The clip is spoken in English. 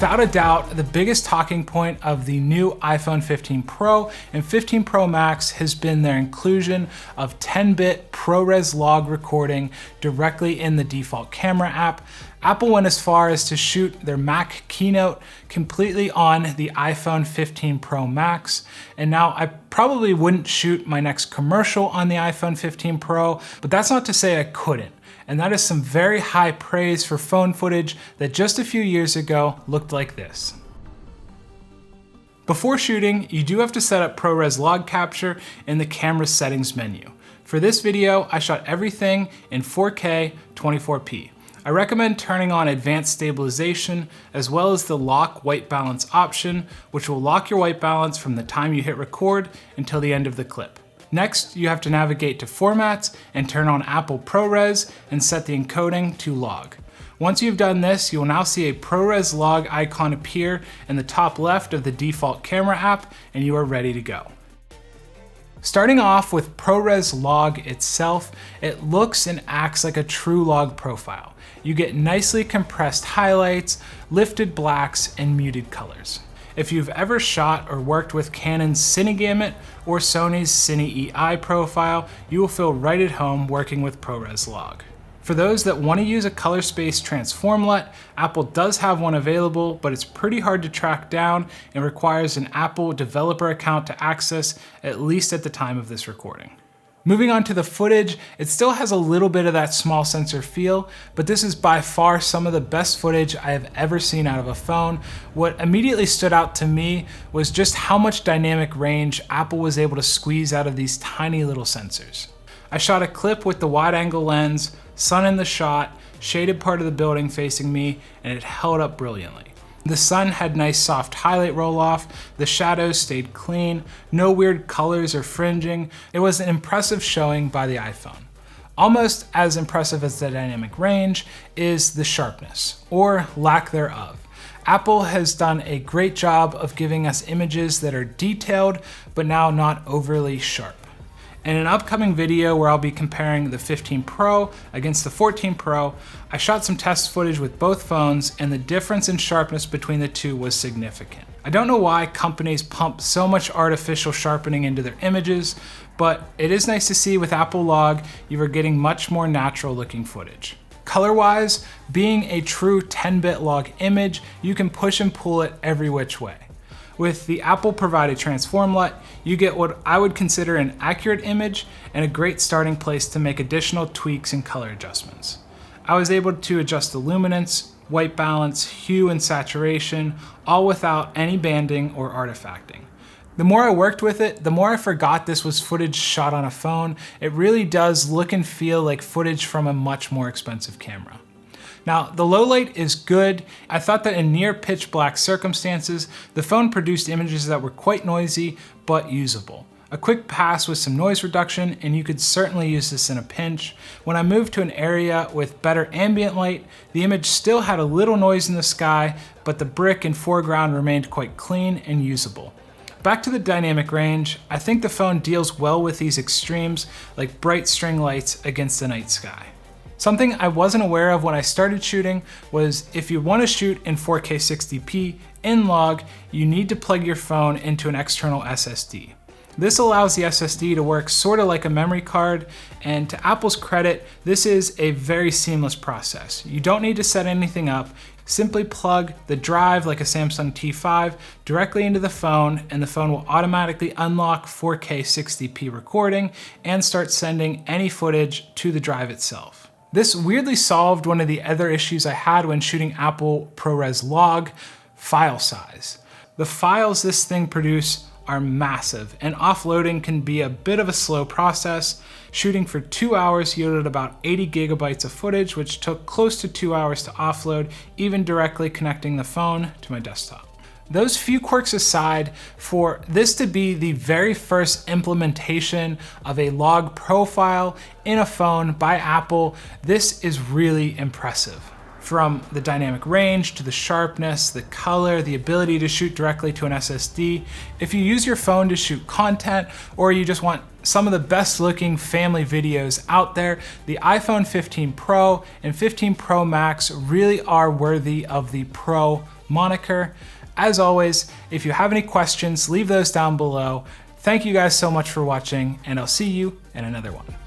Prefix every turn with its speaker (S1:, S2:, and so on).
S1: Without a doubt, the biggest talking point of the new iPhone 15 Pro and 15 Pro Max has been their inclusion of 10-bit ProRes Log recording directly in the default camera app. Apple went as far as to shoot their Mac keynote completely on the iPhone 15 Pro Max. And now I probably wouldn't shoot my next commercial on the iPhone 15 Pro, but that's not to say I couldn't. And that is some very high praise for phone footage that just a few years ago looked like this. Before shooting, you do have to set up ProRes Log Capture in the camera settings menu. For this video, I shot everything in 4K 24p. I recommend turning on advanced stabilization as well as the lock white balance option, which will lock your white balance from the time you hit record until the end of the clip. Next, you have to navigate to Formats and turn on Apple ProRes and set the encoding to log. Once you've done this, you will now see a ProRes Log icon appear in the top left of the default camera app, and you are ready to go. Starting off with ProRes Log itself, it looks and acts like a true log profile. You get nicely compressed highlights, lifted blacks, and muted colors. If you've ever shot or worked with Canon's Cine Gamut or Sony's Cine EI profile, you will feel right at home working with ProRes Log. For those that want to use a color space transform LUT, Apple does have one available, but it's pretty hard to track down and requires an Apple developer account to access, at least at the time of this recording. Moving on to the footage, it still has a little bit of that small sensor feel, but this is by far some of the best footage I have ever seen out of a phone. What immediately stood out to me was just how much dynamic range Apple was able to squeeze out of these tiny little sensors. I shot a clip with the wide angle lens, sun in the shot, shaded part of the building facing me, and it held up brilliantly. The sun had nice soft highlight roll off, the shadows stayed clean, no weird colors or fringing. It was an impressive showing by the iPhone. Almost as impressive as the dynamic range is the sharpness, or lack thereof. Apple has done a great job of giving us images that are detailed, but now not overly sharp. In an upcoming video where I'll be comparing the 15 Pro against the 14 Pro, I shot some test footage with both phones and the difference in sharpness between the two was significant. I don't know why companies pump so much artificial sharpening into their images, but it is nice to see with Apple Log you are getting much more natural looking footage. Color-wise, being a true 10-bit log image, you can push and pull it every which way. With the Apple provided transform LUT, you get what I would consider an accurate image and a great starting place to make additional tweaks and color adjustments. I was able to adjust the luminance, white balance, hue, and saturation, all without any banding or artifacting. The more I worked with it, the more I forgot this was footage shot on a phone. It really does look and feel like footage from a much more expensive camera. Now, the low light is good. I thought that in near pitch black circumstances, the phone produced images that were quite noisy, but usable. A quick pass with some noise reduction, and you could certainly use this in a pinch. When I moved to an area with better ambient light, the image still had a little noise in the sky, but the brick and foreground remained quite clean and usable. Back to the dynamic range, I think the phone deals well with these extremes, like bright string lights against the night sky. Something I wasn't aware of when I started shooting was if you want to shoot in 4K 60p in log, you need to plug your phone into an external SSD. This allows the SSD to work sort of like a memory card, and to Apple's credit, this is a very seamless process. You don't need to set anything up. Simply plug the drive like a Samsung T5 directly into the phone, and the phone will automatically unlock 4K 60p recording and start sending any footage to the drive itself. This weirdly solved one of the other issues I had when shooting Apple ProRes Log: file size. The files this thing produces are massive, and offloading can be a bit of a slow process. Shooting for 2 hours yielded about 80 gigabytes of footage, which took close to 2 hours to offload, even directly connecting the phone to my desktop. Those few quirks aside, for this to be the very first implementation of a log profile in a phone by Apple, this is really impressive. From the dynamic range to the sharpness, the color, the ability to shoot directly to an SSD. If you use your phone to shoot content, or you just want some of the best looking family videos out there, the iPhone 15 Pro and 15 Pro Max really are worthy of the Pro moniker. As always, if you have any questions, leave those down below. Thank you guys so much for watching, and I'll see you in another one.